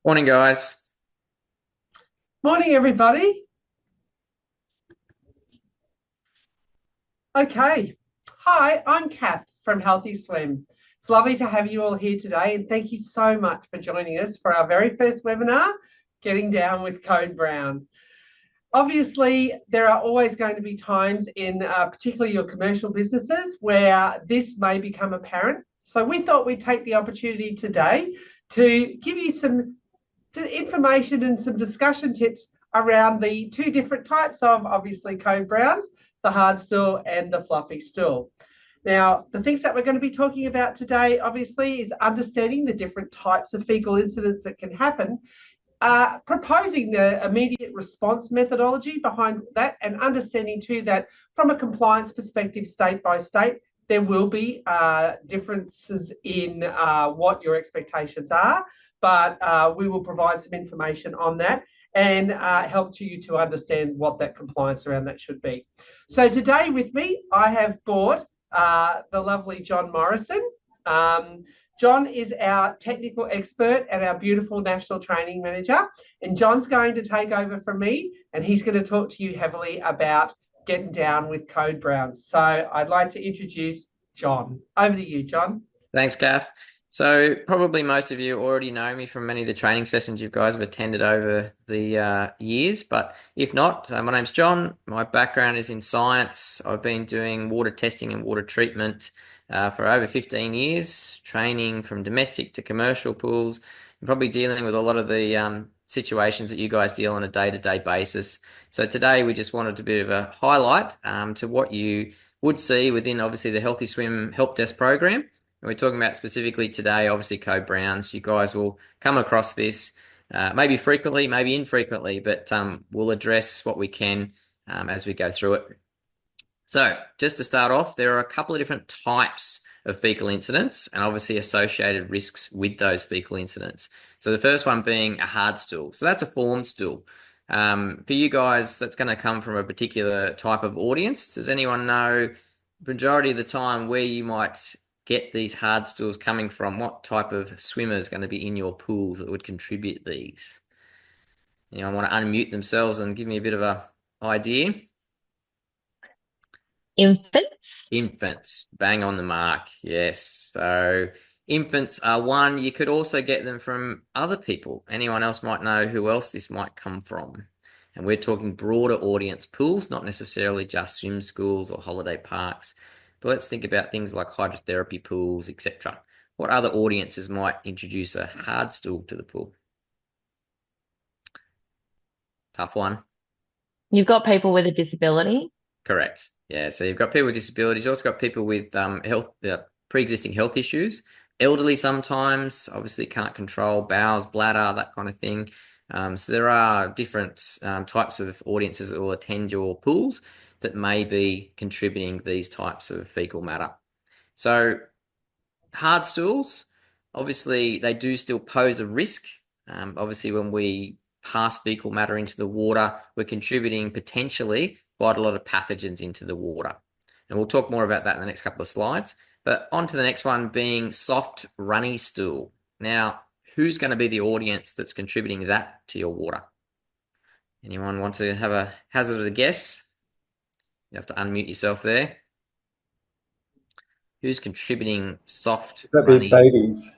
Morning, guys. Morning, everybody. Okay. Hi, I'm Cath from HealthySwim. It's lovely to have you all here today, and thank you so much for joining us for our very first webinar, Getting Down with Code Brown. Obviously, there are always going to be times in particularly your commercial businesses where this may become apparent. So we thought we'd take the opportunity today to give you some information and some discussion tips around the two different types of obviously code browns, the hard stool and the fluffy stool. Now, the things that we're going to be talking about today, obviously, is understanding the different types of fecal incidents that can happen, proposing the immediate response methodology behind that, and understanding too that from a compliance perspective, state by state, there will be differences in what your expectations are, but we will provide some information on that and help you to understand what that compliance around that should be. So today with me, I have brought the lovely John Morrison. John is our technical expert and our beautiful national training manager. And John's going to take over from me, and he's going to talk to you heavily about getting down with code browns. So I'd like to introduce John. Over to you, John. Thanks, Cath. So probably most of you already know me from many of the training sessions you guys have attended over the years, but if not, my name's John. My background is in science. I've been doing water testing and water treatment for over 15 years, training from domestic to commercial pools, and probably dealing with a lot of the situations that you guys deal on a day-to-day basis. So today we just wanted to be a bit of a highlight to what you would see within obviously the HealthySwim help desk program. And we're talking about specifically today, obviously code browns. You guys will come across this maybe frequently, maybe infrequently, but we'll address what we can as we go through it. So just to start off, there are a couple of different types of fecal incidents and obviously associated risks with those fecal incidents. So the first one being a hard stool. So that's a formed stool. For you guys, that's going to come from a particular type of audience. Does anyone know majority of the time where you might get these hard stools coming from? What type of swimmer is going to be in your pools that would contribute these? Anyone want to unmute themselves and give me a bit of an idea? Infants. Infants, bang on the mark. Yes. So infants are one. You could also get them from other people. Anyone else might know who else this might come from. And we're talking broader audience pools, not necessarily just swim schools or holiday parks. But let's think about things like hydrotherapy pools, etc. What other audiences might introduce a hard stool to the pool? Tough one. You've got people with a disability. Correct. Yeah, so you've got people with disabilities. You've also got people with pre-existing health issues. Elderly sometimes, obviously can't control bowels, bladder, that kind of thing. So there are different types of audiences that will attend your pools that may be contributing these types of fecal matter. So hard stools, obviously they do still pose a risk. Obviously when we pass fecal matter into the water, we're contributing potentially quite a lot of pathogens into the water. And we'll talk more about that in the next couple of slides. But on to the next one being soft, runny stool. Now, who's going to be the audience that's contributing that to your water? Anyone want to have a hazard of a guess? You have to unmute yourself there. Who's contributing soft, runny? Babies.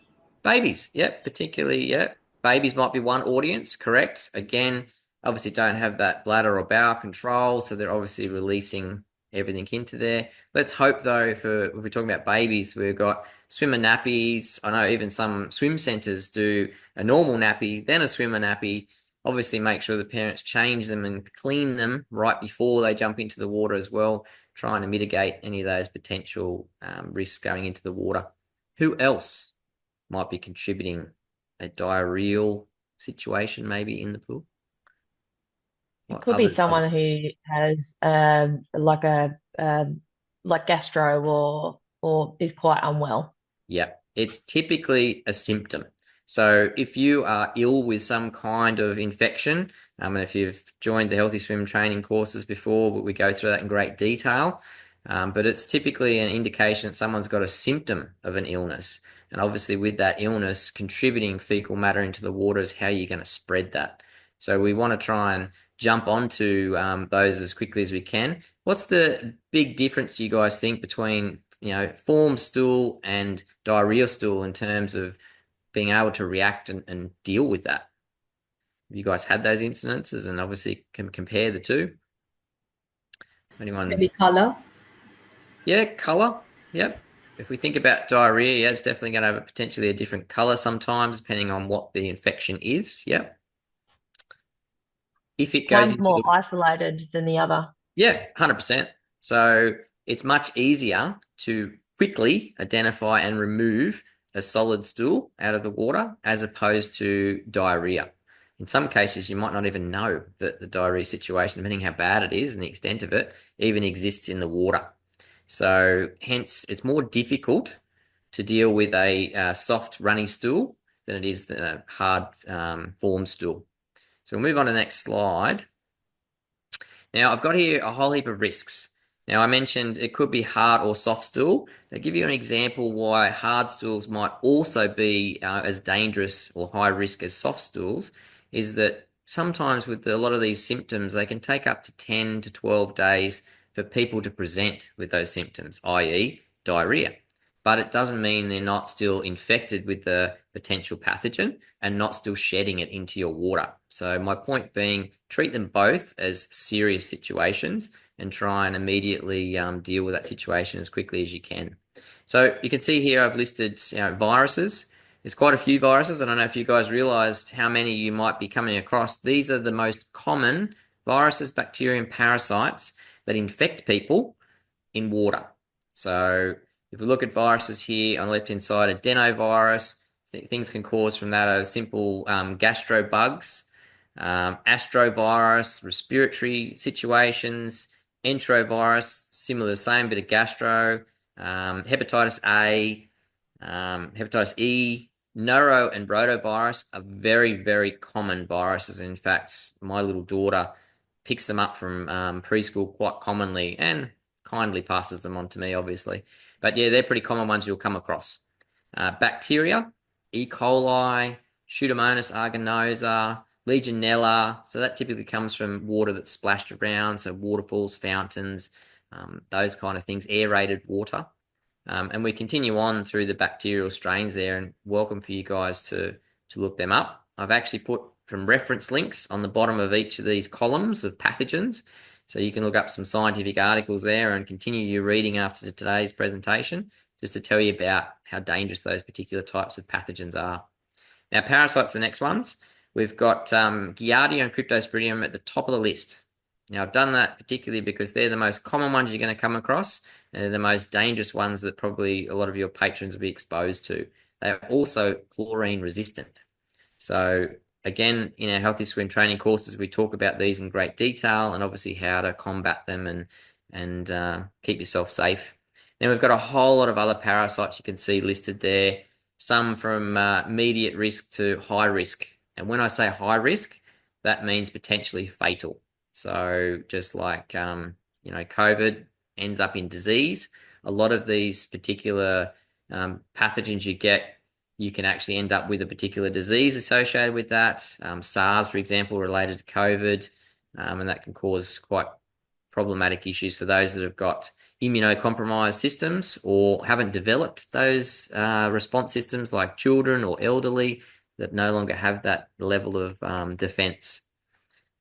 Babies, yep, particularly, yep. Babies might be one audience, correct. Again, obviously don't have that bladder or bowel control, so they're obviously releasing everything into there. Let's hope, though, if we're talking about babies, we've got swimmer nappies. I know even some swim centres do a normal nappy, then a swimmer nappy. Obviously, make sure the parents change them and clean them right before they jump into the water as well, trying to mitigate any of those potential risks going into the water. Who else might be contributing a diarrheal situation maybe in the pool? It could be someone who has like gastro or is quite unwell. Yeah, it's typically a symptom. So if you are ill with some kind of infection, and if you've joined the HealthySwim training courses before, we go through that in great detail. But it's typically an indication that someone's got a symptom of an illness. And obviously with that illness, contributing fecal matter into the water is how you're going to spread that. So we want to try and jump onto those as quickly as we can. What's the big difference, do you guys think, between form stool and diarrheal stool in terms of being able to react and deal with that? Have you guys had those incidences and obviously can compare the two? Anyone? Maybe color. Yeah, color. Yep. If we think about diarrhea, yeah, it's definitely going to have potentially a different color sometimes, depending on what the infection is. Yep. If it goes One's into more the isolated than the other. Yeah, 100%. So it's much easier to quickly identify and remove a solid stool out of the water as opposed to diarrhea. In some cases, you might not even know that the diarrhea situation, depending how bad it is and the extent of it, even exists in the water. So hence, it's more difficult to deal with a soft runny stool than it is a hard formed stool. So we'll move on to the next slide. Now, I've got here a whole heap of risks. Now, I mentioned it could be hard or soft stool. I'll give you an example why hard stools might also be as dangerous or high risk as soft stools, is that sometimes with a lot of these symptoms, they can take up to 10 to 12 days for people to present with those symptoms, i.e. diarrhea. But it doesn't mean they're not still infected with the potential pathogen and not still shedding it into your water. So my point being, treat them both as serious situations and try and immediately deal with that situation as quickly as you can. So you can see here I've listed viruses. There's quite a few viruses. I don't know if you guys realized how many you might be coming across. These are the most common viruses, bacteria, and parasites that infect people in water. So if we look at viruses here on the left-hand side, adenovirus, things can cause from that are simple gastro bugs, astrovirus, respiratory situations, enterovirus, similar, the same bit of gastro, hepatitis A, hepatitis E, noro and rotavirus are very, very common viruses. In fact, my little daughter picks them up from preschool quite commonly and kindly passes them on to me, obviously. But yeah, they're pretty common ones you'll come across. Bacteria, E. coli, Pseudomonas aeruginosa, Legionella. So that typically comes from water that's splashed around, so waterfalls, fountains, those kind of things, aerated water. And we continue on through the bacterial strains there, and welcome for you guys to look them up. I've actually put some reference links on the bottom of each of these columns of pathogens, so you can look up some scientific articles there and continue your reading after today's presentation, just to tell you about how dangerous those particular types of pathogens are. Now, parasites, the next ones. We've got Giardia and Cryptosporidium at the top of the list. Now, I've done that particularly because they're the most common ones you're going to come across, and they're the most dangerous ones that probably a lot of your patrons will be exposed to. They're also chlorine resistant. So again, in our Healthy Swim training courses, we talk about these in great detail and obviously how to combat them and keep yourself safe. Then we've got a whole lot of other parasites you can see listed there, some from immediate risk to high risk. And when I say high risk, that means potentially fatal. So just like, COVID ends up in disease, a lot of these particular pathogens you can actually end up with a particular disease associated with that. SARS, for example, related to COVID, and that can cause quite problematic issues for those that have got immunocompromised systems or haven't developed those response systems, like children or elderly that no longer have that level of defense.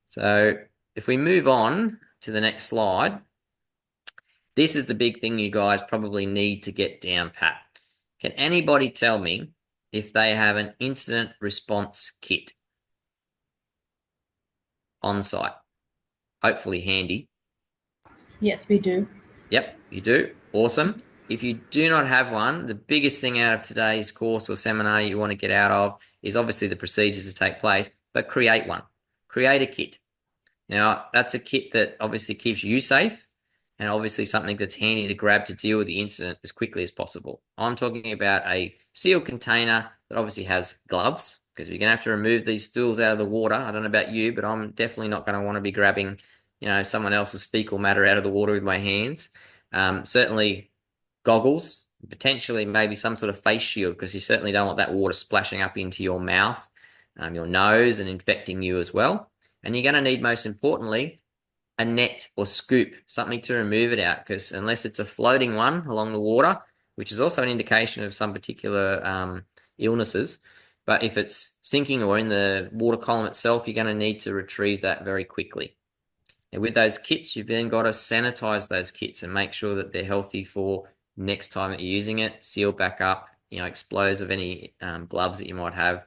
So if we move on to the next slide, this is the big thing you guys probably need to get down pat. Can anybody tell me if they have an incident response kit on site? Hopefully handy. Yes, we do. Yep, you do. Awesome. If you do not have one, the biggest thing out of today's course or seminar you want to get out of is obviously the procedures to take place, but create one. Create a kit. Now, that's a kit that obviously keeps you safe and obviously something that's handy to grab to deal with the incident as quickly as possible. I'm talking about a sealed container that obviously has gloves, because you're going to have to remove these stools out of the water. I don't know about you, but I'm definitely not going to want to be grabbing, someone else's fecal matter out of the water with my hands. Certainly goggles, Potentially maybe some sort of face shield, because you certainly don't want that water splashing up into your mouth, your nose, and infecting you as well. And you're going to need, most importantly, a net or scoop, something to remove it out, because unless it's a floating one along the water, which is also an indication of some particular illnesses, but if it's sinking or in the water column itself, you're going to need to retrieve that very quickly. And with those kits, you've then got to sanitize those kits and make sure that they're healthy for next time that you're using it, seal back up, expose of any gloves that you might have,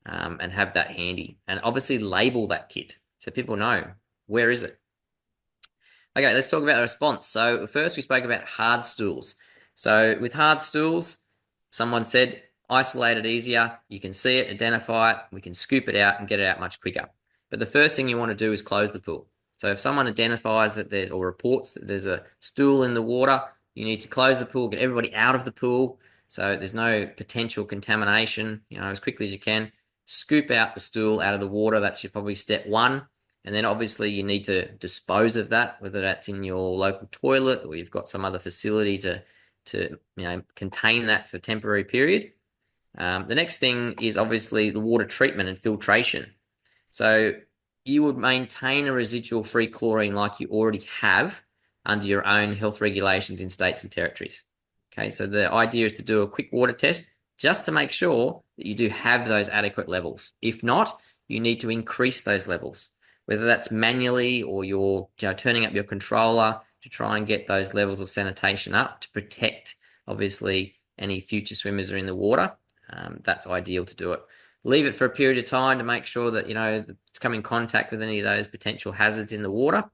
and have that handy. And obviously label that kit so people know, where is it? Okay, let's talk about the response. So first we spoke about hard stools. So with hard stools, someone said, isolate it easier. You can see it, identify it, we can scoop it out and get it out much quicker. But the first thing you want to do is close the pool. So if someone identifies that there's, or reports that there's a stool in the water, you need to close the pool, get everybody out of the pool so there's no potential contamination, as quickly as you can. Scoop out the stool out of the water. That's probably step one. And then obviously you need to dispose of that, whether that's in your local toilet or you've got some other facility to contain that for a temporary period. The next thing is obviously the water treatment and filtration. So you would maintain a residual free chlorine like you already have under your own health regulations in states and territories. Okay, so the idea is to do a quick water test just to make sure that you do have those adequate levels. If not, you need to increase those levels, whether that's manually or you're turning up your controller to try and get those levels of sanitation up to protect, obviously, any future swimmers that are in the water. That's ideal to do it. Leave it for a period of time to make sure that, it's come in contact with any of those potential hazards in the water.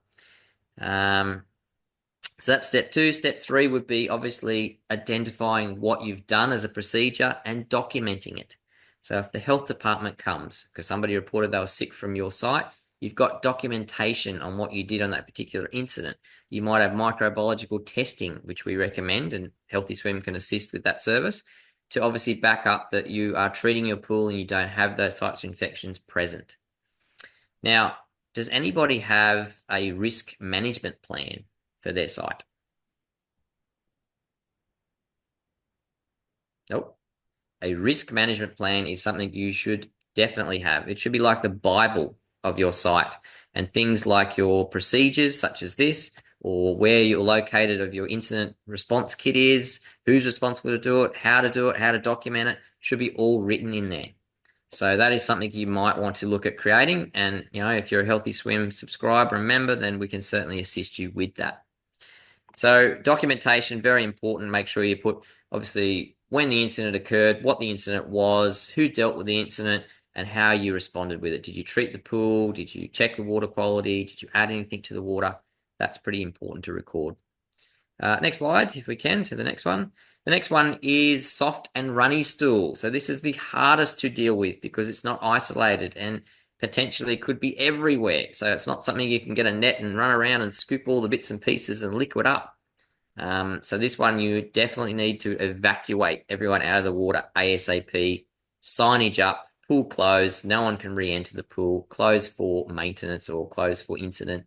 So that's step two. Step three would be obviously identifying what you've done as a procedure and documenting it. So if the health department comes, because somebody reported they were sick from your site, you've got documentation on what you did on that particular incident. You might have microbiological testing, which we recommend, and HealthySwim can assist with that service, to obviously back up that you are treating your pool and you don't have those types of infections present. Now, does anybody have a risk management plan for their site? Nope. A risk management plan is something you should definitely have. It should be like the Bible of your site, and things like your procedures such as this, or where you're located of your incident response kit is, who's responsible to do it, how to document it, should be all written in there. So that is something you might want to look at creating. And, if you're a HealthySwim subscriber and member, then we can certainly assist you with that. So documentation, very important. Make sure you put, obviously, when the incident occurred, what the incident was, who dealt with the incident, and how you responded with it. Did you treat the pool? Did you check the water quality? Did you add anything to the water? That's pretty important to record. Next slide, if we can, to the next one. The next one is soft and runny stool. So this is the hardest to deal with because it's not isolated and potentially could be everywhere. So it's not something you can get a net and run around and scoop all the bits and pieces and liquid up. So this one, you definitely need to evacuate everyone out of the water ASAP, signage up, pool closed, no one can re-enter the pool, closed for maintenance or closed for incident.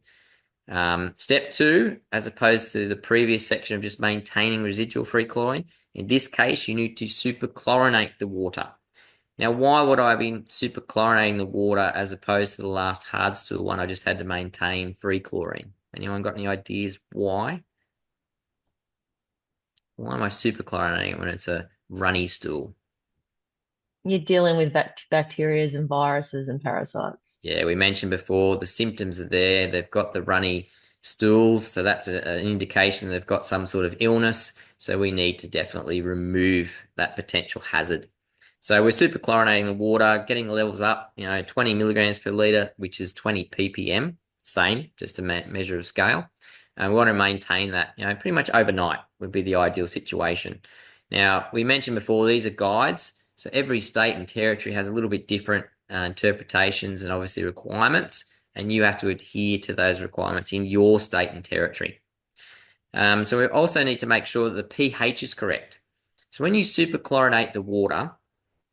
Step two, as opposed to the previous section of just maintaining residual free chlorine, in this case, you need to superchlorinate the water. Now, why would I be superchlorinating the water as opposed to the last hard stool one I just had to maintain free chlorine? Anyone got any ideas why? Why am I superchlorinating it when it's a runny stool? You're dealing with bacteria and viruses and parasites. Yeah, we mentioned before the symptoms are there. They've got the runny stools, so that's an indication they've got some sort of illness. So we need to definitely remove that potential hazard. So we're superchlorinating the water, getting the levels up, 20 milligrams per litre, which is 20 ppm, same, just a measure of scale. And we want to maintain that, pretty much overnight would be the ideal situation. Now, we mentioned before, these are guides. So every state and territory has a little bit different interpretations and obviously requirements, and you have to adhere to those requirements in your state and territory. So we also need to make sure that the pH is correct. So when you superchlorinate the water,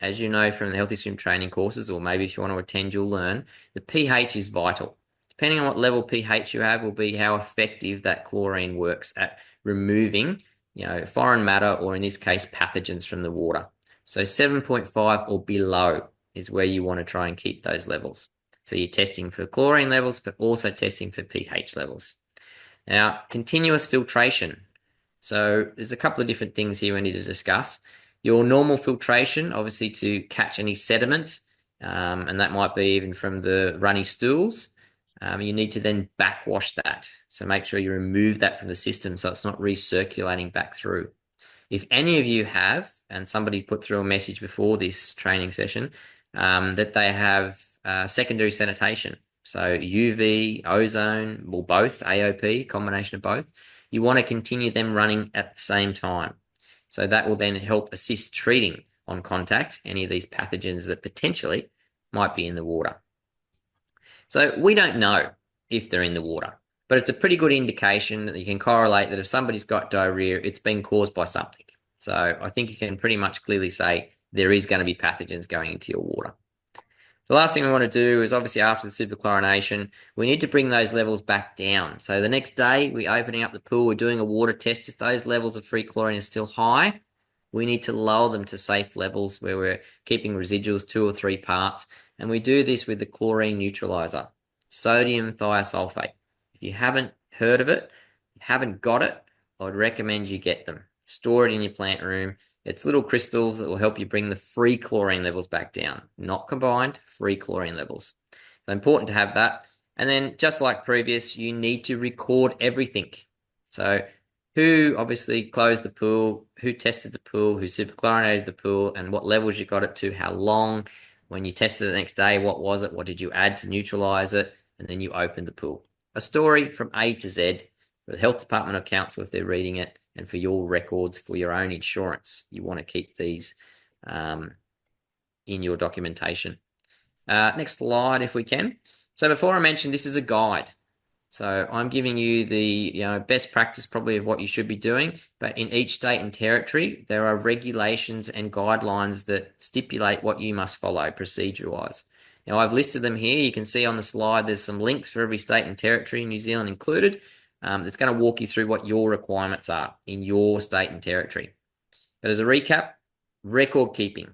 as you know from the Healthy Swim training courses, or maybe if you want to attend, you'll learn, the pH is vital. Depending on what level pH you have will be how effective that chlorine works at removing, foreign matter, or in this case, pathogens from the water. So 7.5 or below is where you want to try and keep those levels. So you're testing for chlorine levels, but also testing for pH levels. Now, continuous filtration. So there's a couple of different things here we need to discuss. Your normal filtration, obviously to catch any sediment, and that might be even from the runny stools. You need to then backwash that. So make sure you remove that from the system so it's not recirculating back through. If any of you have, and somebody put through a message before this training session, that they have secondary sanitation, so UV, ozone, or both, AOP, combination of both, you want to continue them running at the same time. So that will then help assist treating on contact any of these pathogens that potentially might be in the water. So we don't know if they're in the water, but it's a pretty good indication that you can correlate that if somebody's got diarrhea, it's been caused by something. So I think you can pretty much clearly say there is going to be pathogens going into your water. The last thing we want to do is, obviously after the superchlorination, we need to bring those levels back down. So the next day, we're opening up the pool, we're doing a water test. If those levels of free chlorine are still high, we need to lower them to safe levels where we're keeping residuals 2 or 3 parts. And we do this with the chlorine neutralizer, sodium thiosulfate. If you haven't heard of it, you haven't got it, I'd recommend you get them. Store it in your plant room. It's little crystals that will help you bring the free chlorine levels back down, not combined, free chlorine levels. So important to have that. And then just like previous, you need to record everything. So who obviously closed the pool, who tested the pool, who superchlorinated the pool, and what levels you got it to, how long. When you tested it the next day, what was it? What did you add to neutralize it? And then you opened the pool. A story from A to Z for the health department or council if they're reading it, and for your records for your own insurance. You want to keep these in your documentation. Next slide, if we can. So before I mentioned, this is a guide. So I'm giving you the best practice probably of what you should be doing, but in each state and territory, there are regulations and guidelines that stipulate what you must follow procedure-wise. Now, I've listed them here. You can see on the slide, there's some links for every state and territory, New Zealand included. That's going to walk you through what your requirements are in your state and territory. But as a recap, record keeping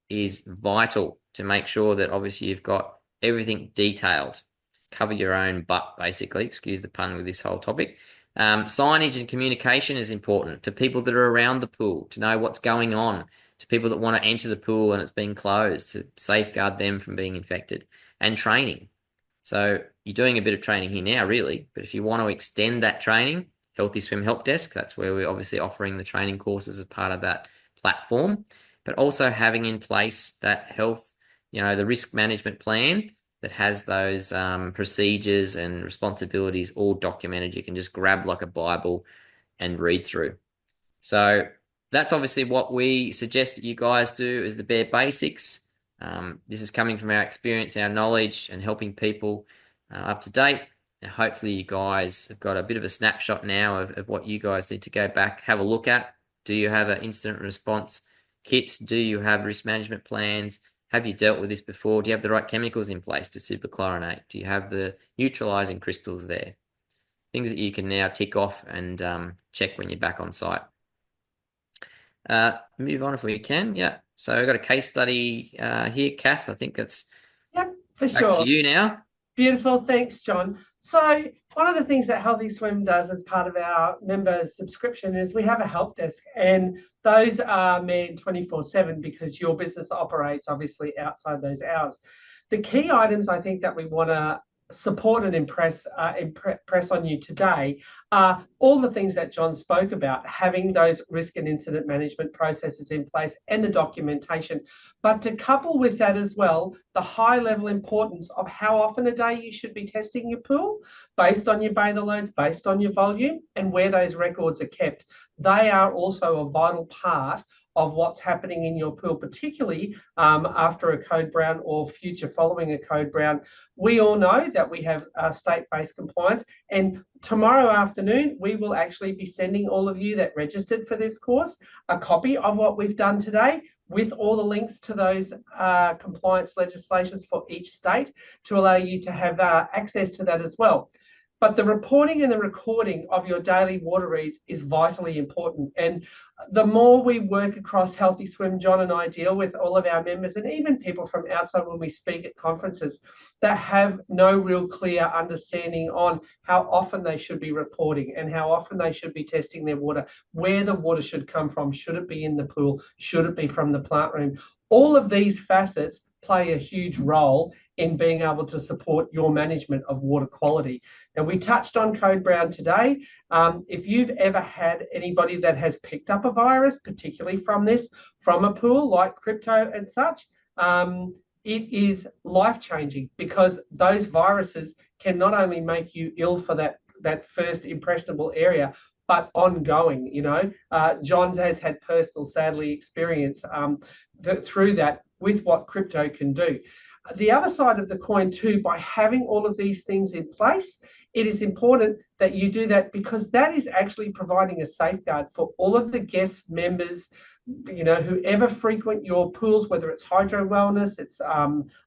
is vital to make sure that obviously you've got everything detailed. Cover your own butt, basically. Excuse the pun with this whole topic. Signage and communication is important to people that are around the pool, to know what's going on, to people that want to enter the pool and it's been closed, to safeguard them from being infected, and training. So you're doing a bit of training here now, really, but if you want to extend that training, Healthy Swim Help Desk, that's where we're obviously offering the training courses as part of that platform, but also having in place that health, the risk management plan that has those procedures and responsibilities all documented. You can just grab like a Bible and read through. So that's obviously what we suggest that you guys do as the bare basics. This is coming from our experience, our knowledge, and helping people up to date. And hopefully you guys have got a bit of a snapshot now of what you guys need to go back, have a look at. Do you have an incident response kit? Do you have risk management plans? Have you dealt with this before? Do you have the right chemicals in place to superchlorinate? Do you have the neutralizing crystals there? Things that you can now tick off and check when you're back on site. Move on if we can. Yeah. So I've got a case study here, Cath. I think that's for back sure. to you now. Beautiful. Thanks, John. So one of the things that Healthy Swim does as part of our members subscription is we have a help desk, and those are manned 24/7 because your business operates obviously outside those hours. The key items I think that we want to support and impress on you today are all the things that John spoke about, having those risk and incident management processes in place and the documentation, but to couple with that as well, the high level importance of how often a day you should be testing your pool based on your bather loads, based on your volume, and where those records are kept. They are also a vital part of what's happening in your pool, particularly after a code brown or future following a code brown. We all know that we have state-based compliance, and tomorrow afternoon we will actually be sending all of you that registered for this course a copy of what we've done today with all the links to those compliance legislations for each state to allow you to have access to that as well. But the reporting and the recording of your daily water reads is vitally important. And the more we work across Healthy Swim, John and I deal with all of our members and even people from outside when we speak at conferences that have no real clear understanding on how often they should be reporting and how often they should be testing their water, where the water should come from, should it be in the pool, should it be from the plant room. All of these facets play a huge role in being able to support your management of water quality. Now, we touched on Code Brown today. If you've ever had anybody that has picked up a virus, particularly from a pool like crypto and such, it is life-changing because those viruses can not only make you ill for that first impressionable area, but ongoing. John's has had personal, sadly, experience through that with what crypto can do. The other side of the coin too, by having all of these things in place, it is important that you do that because that is actually providing a safeguard for all of the guest members, whoever frequent your pools, whether it's hydro wellness, it's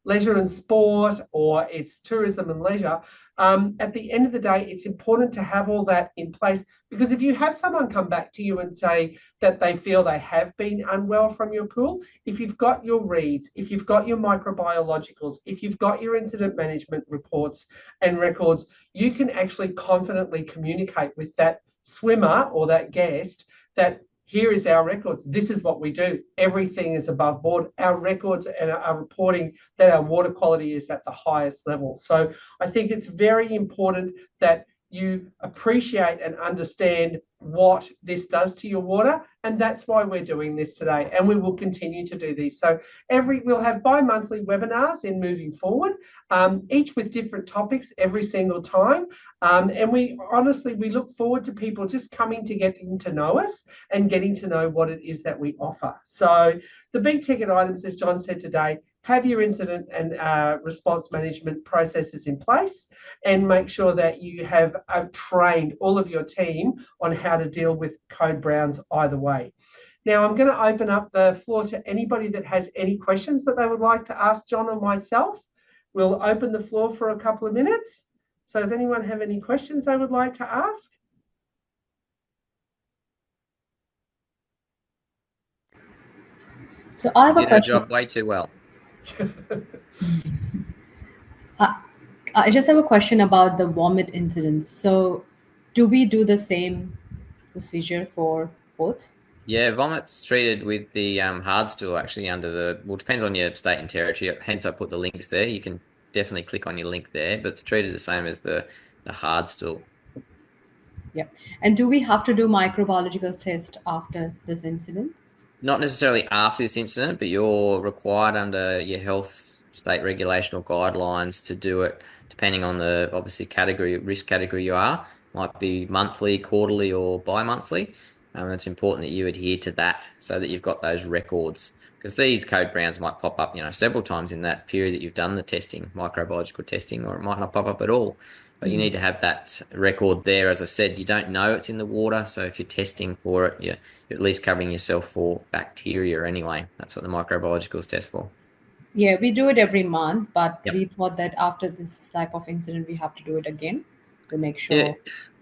leisure and sport, or it's tourism and leisure. At the end of the day, it's important to have all that in place because if you have someone come back to you and say that they feel they have been unwell from your pool, if you've got your reads, if you've got your microbiologicals, if you've got your incident management reports and records, you can actually confidently communicate with that swimmer or that guest that here is our records. This is what we do. Everything is above board. Our records and our reporting that our water quality is at the highest level. So I think it's very important that you appreciate and understand what this does to your water. And that's why we're doing this today. And we will continue to do these. So we'll have bi-monthly webinars in moving forward, each with different topics every single time. And we look forward to people just coming to getting to know us and getting to know what it is that we offer. So the big ticket items, as John said today, have your incident and response management processes in place and make sure that you have trained all of your team on how to deal with Code Browns either way. Now, I'm going to open up the floor to anybody that has any questions that they would like to ask John or myself. We'll open the floor for a couple of minutes. So does anyone have any questions they would like to ask? So I have a question. Job way too well. I just have a question about the vomit incidents. So do we do the same procedure for both? Yeah, vomit's treated with the hard stool actually it depends on your state and territory, hence I put the links there. You can definitely click on your link there, but it's treated the same as the hard stool. Yeah. And do we have to do microbiological test after this incident? Not necessarily after this incident, but you're required under your health state regulation or guidelines to do it depending on the obviously risk category you are. Might be monthly, quarterly, or bi-monthly. It's important that you adhere to that so that you've got those records because these Code Browns might pop up, several times in that period that you've done the testing, microbiological testing, or it might not pop up at all. But you need to have that record there. As I said, you don't know it's in the water, so if you're testing for it, you're at least covering yourself for bacteria anyway. That's what the microbiologicals test for. Yeah, we do it every month, but we thought that after this type of incident, we have to do it again to make sure. Yeah,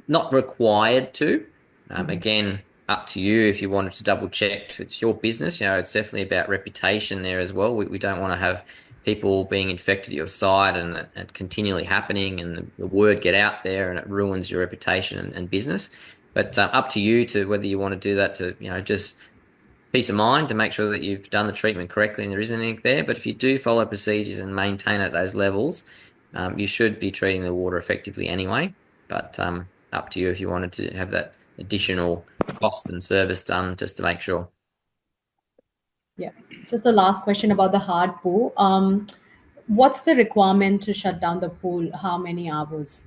not required to. Again, up to you if you wanted to double check. It's your business. It's definitely about reputation there as well. We don't want to have people being infected at your site and continually happening and the word get out there and it ruins your reputation and business. But up to you to whether you want to do that to, just peace of mind to make sure that you've done the treatment correctly and there isn't anything there. But if you do follow procedures and maintain at those levels, you should be treating the water effectively anyway. But up to you if you wanted to have that additional cost and service done just to make sure. Yeah. Just the last question about the hard pool. What's the requirement to shut down the pool? How many hours?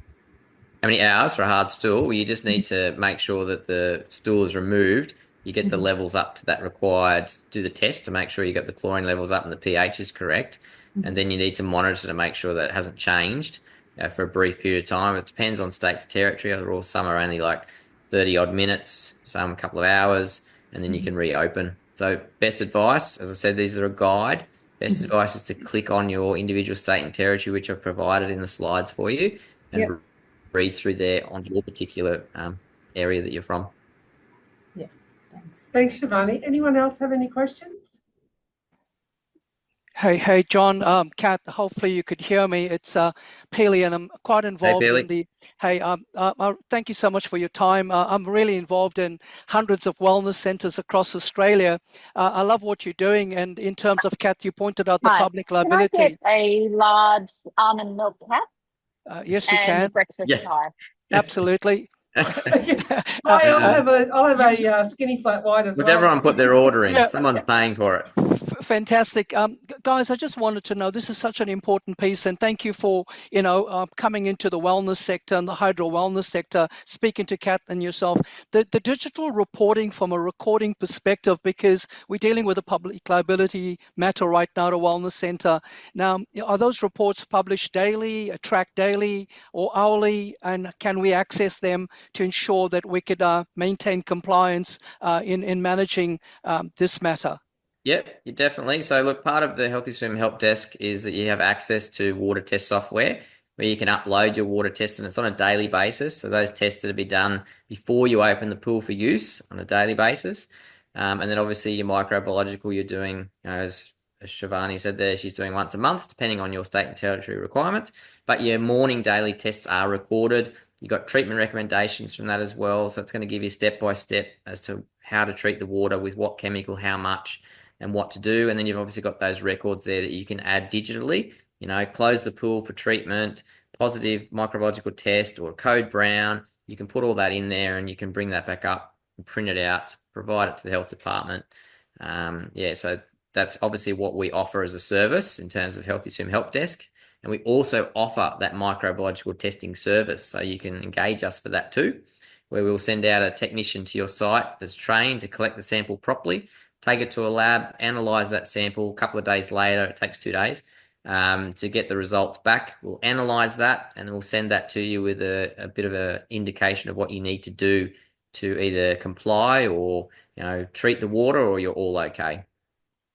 How many hours for a hard stool? Well, you just need to make sure that the stool is removed. You get the levels up to that required, do the test to make sure you got the chlorine levels up and the pH is correct. And then you need to monitor to make sure that it hasn't changed for a brief period of time. It depends on state to territory. Some are only like 30 odd minutes, some a couple of hours, and then you can reopen. So best advice, as I said, these are a guide. Best advice is to click on your individual state and territory, which I've provided in the slides for you, and breathe through there on your particular area that you're from. Yeah, thanks. Thanks, Shivani. Anyone else have any questions? Hey, John, Cath, hopefully you could hear me. It's Peely, and I'm quite involved in Peely. the. Hey, thank you so much for your time. I'm really involved in hundreds of wellness centres across Australia. I love what you're doing, and in terms of Cath, you pointed out the Hi. public Can I liability. get a large almond milk cap Yes, you and can. breakfast Yeah. pie? Absolutely. I'll have a skinny flat white as Look, well. everyone put their order in. Yeah. Someone's paying for it. Fantastic. Guys, I just wanted to know, this is such an important piece, and thank you for, coming into the wellness sector and the hydro wellness sector, speaking to Cath and yourself. The digital reporting from a recording perspective, because we're dealing with a public liability matter right now at a wellness center. Now, are those reports published daily, tracked daily or hourly, and can we access them to ensure that we could maintain compliance in managing this matter? Yep, you definitely. So look, part of the Healthy Swim help desk is that you have access to water test software where you can upload your water tests, and it's on a daily basis. So those tests are to be done before you open the pool for use on a daily basis. And then obviously your microbiological you're doing, as Shivani said there, she's doing once a month, depending on your state and territory requirements. But your morning daily tests are recorded. You've got treatment recommendations from that as well. So it's going to give you step by step as to how to treat the water with what chemical, how much, and what to do. And then you've obviously got those records there that you can add digitally, close the pool for treatment, positive microbiological test or code brown. You can put all that in there and you can bring that back up and print it out, provide it to the health department. So that's obviously what we offer as a service in terms of Healthy Swim Help Desk. And we also offer that microbiological testing service. So you can engage us for that too, where we'll send out a technician to your site that's trained to collect the sample properly, take it to a lab, analyze that sample. A couple of days later, it takes 2 days to get the results back. We'll analyze that and we'll send that to you with a bit of an indication of what you need to do to either comply or treat the water, or you're all okay.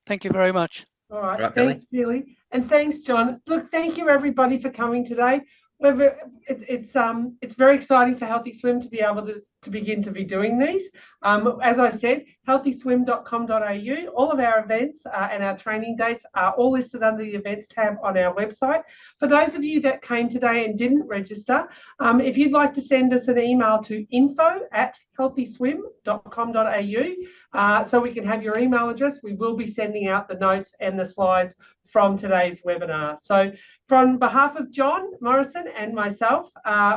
Thank you very much. All right, Right, thanks, Billy, and thanks, John. Look, thank you everybody for coming today. It's very exciting for Healthy Swim to be able to begin to be doing these. As I said, healthyswim.com.au. All of our events and our training dates are all listed under the events tab on our website. For those of you that came today and didn't register, if you'd like to send us an email to info@healthyswim.com.au so we can have your email address, we will be sending out the notes and the slides from today's webinar. So from behalf of John, Morrison and myself,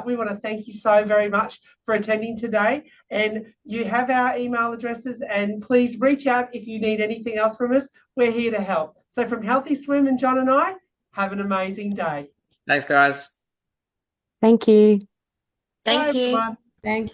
we want to thank you so very much for attending today. And you have our email addresses, and please reach out if you need anything else from us. We're here to help. So from Healthy Swim and John and I, have an amazing day. Thanks, guys. Thank you. Thank Bye, you. everyone. Thank you.